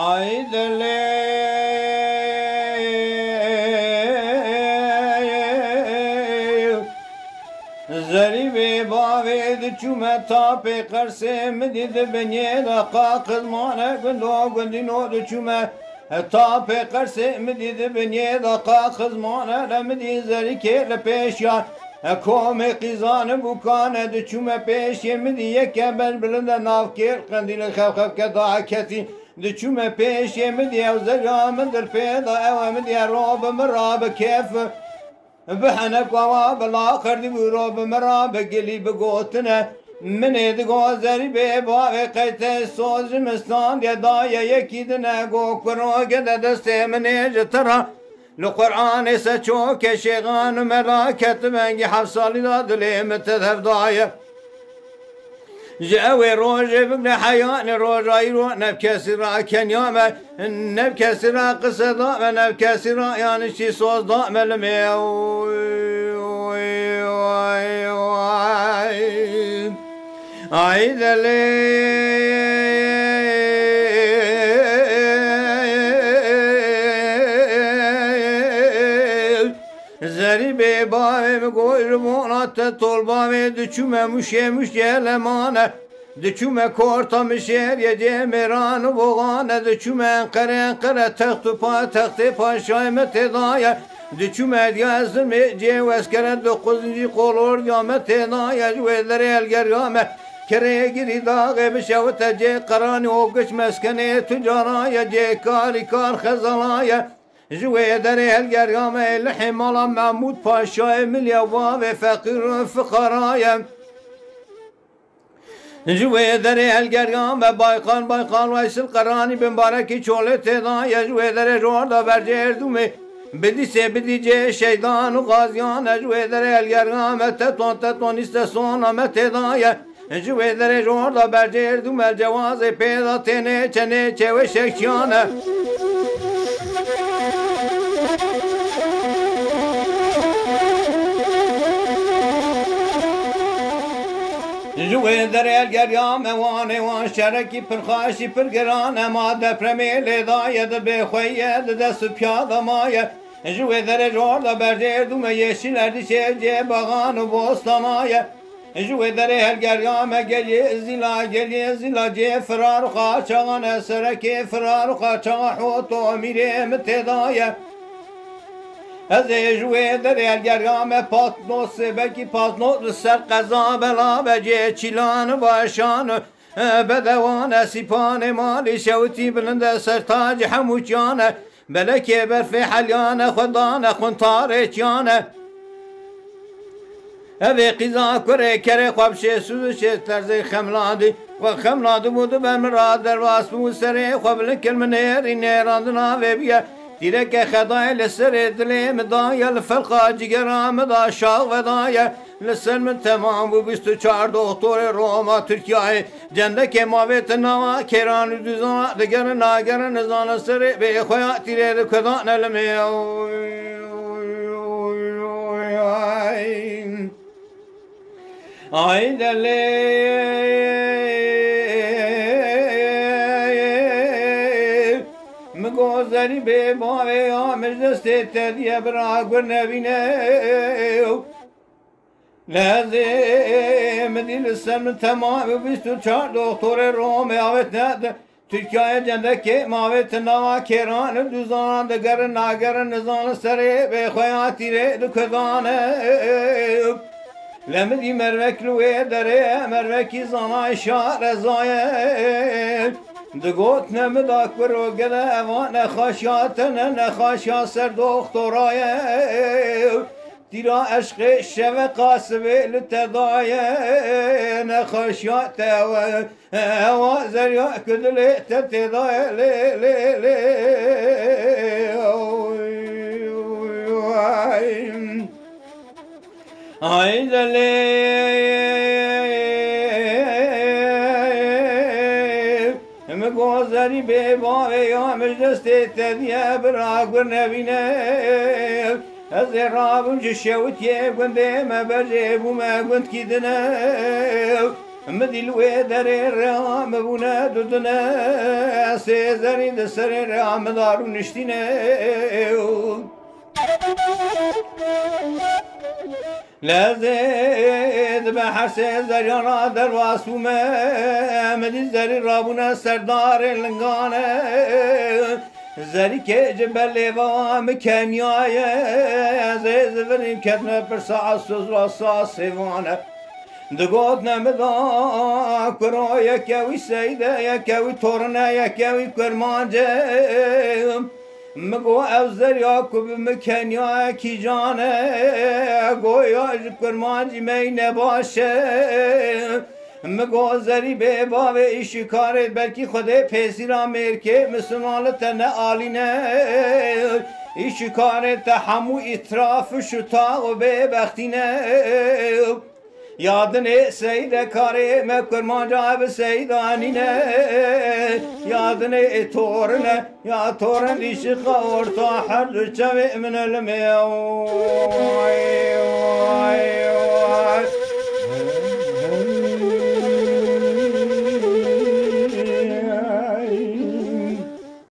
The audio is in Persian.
Aydele Zeribe baved çüme tape karse did benye da kızmane gündo gündino de çüme tape karse did benye da kızmane remdi zerike peşya kome kizanı bu kane de çüme peşye mi diye kebel bilinde navker kandile khaf kada keti de çüme peşye mi diye zergamdır peda evamı diye rob merab kef بحنك وواب الآخر دي بروب مراب قلي بقوتنا من يدقو زري بيباوي قيت السوز مستان دي دايا يكيدنا قو كرو قد دستي من يجترى القرآن سچوك شيغان ملاكت منجي حفصالي داد لي متذهب دايا جاوي روج بقنا حياني روج ايرو نبكسرا كنياما نبكسرا قصدا نبكسرا يعني شي صوص ضام الميو عيد لي زريبي باي مقول مونات طلبا دچومه مشه مشلمانه دچومه کورتا مشیر یه میران بوغانه دچومه قره تخت پاشای متدایه دچومه دیازم جوز کرد دو قزنجی قولور یامت نایه جویدر الگریامه کره گیری داغه بشوت جه قرانی اوگش مسکنه تجارایه جه کار خزانایه جوه در الگریامه لحمالا محمود پاشای ملیوا و فقیر فقرایم جوه در الگریامه بایقان ویسل قرانی بمبارکی چوله تدایه جوه در جواردا برجه اردومه بدیجه شیطان و غازیان جوه در الگریامه تتون استسونامه تدایه جوه در جواردا برجه اردومه جواز پیدا تنه چنه چه و شکشانه جوه در الگریام وان شرکی پرخاشی پرگران ما دپرمی لیدایه ده بخویه ده دست پیاده مایه جوه در جورده برده دومه یشیلردی شیجه بغان و بوستانایه جوه در الگریام گلی زیلا جه فرار خاچان سرکی فرار خاچان حوتو میره متدایه از جوه در الگریام پاتنوس بلکی پاتنوس سر قضا بلا بجه چیلان باشان بدوان سیپان مالی شوتی بلند سرتاج حموچان بلکی برف حلیان خدان خونتار چیانه اوه قیزا کره خواب سوز ترزی خملادی بوده برمراد در واسمو سره خواب لکل منیری نیراندنا و بیه تیرک خدای لسر دلیم دایه لفلقا جگرام دا شاق و دایه لسر من تمام bu 24 doktor Roma Türkiye cendek mavet nava keran düzana deger nager nizana sere be khoya tire kadan elme ay dele مگذری به باوی آمجدست تدیه برا گر نبینه لازم دیل سن تمام 24 doktor روم آوت ند Türkiye cendeki mavet nava keran düzan deger nager nizan sere be khayatire dukdane lemdi merveklu dere merveki zana işare zaye دگوت نمداک برو گله اوان نخاشیاتن نخاشیا سر دخترای دیرا عشق شو قاسبه لتدایه نخاشیات اوا زریا کدلی تتدایه لی haydi مگذری به باوی آمجدست تدیه برا گر نبینه از رابم جشوتیه گنده مبرجه بومه گند کیدنه مدلوی در رام بونه دودنه سیزری دسر رام دارو نشتینه لذت به هر سیزریانا در واسومه مدی زری رابونه سردار لنگانه زری که جبل وام کنیای زیز وریم کتنه پر ساعت سوز را ساس سیوانه دگوت نمدا کرو یکوی سیده یکوی تورنه یکوی کرمانجه مگو افزر یاکوب مکنیا کی جانه گویا کرمانجی می نباشه مگو زری به باب ایشی کاره بلکی خود پیسیرا مرکه مسلمانت نه آلینه ایشی کاره تحمو اطراف شتا و به بختینه یادن سید کاری مکرمان جاب سیدانینه یادن تورنه یا تورن دیش خور تا حل چوی من المیو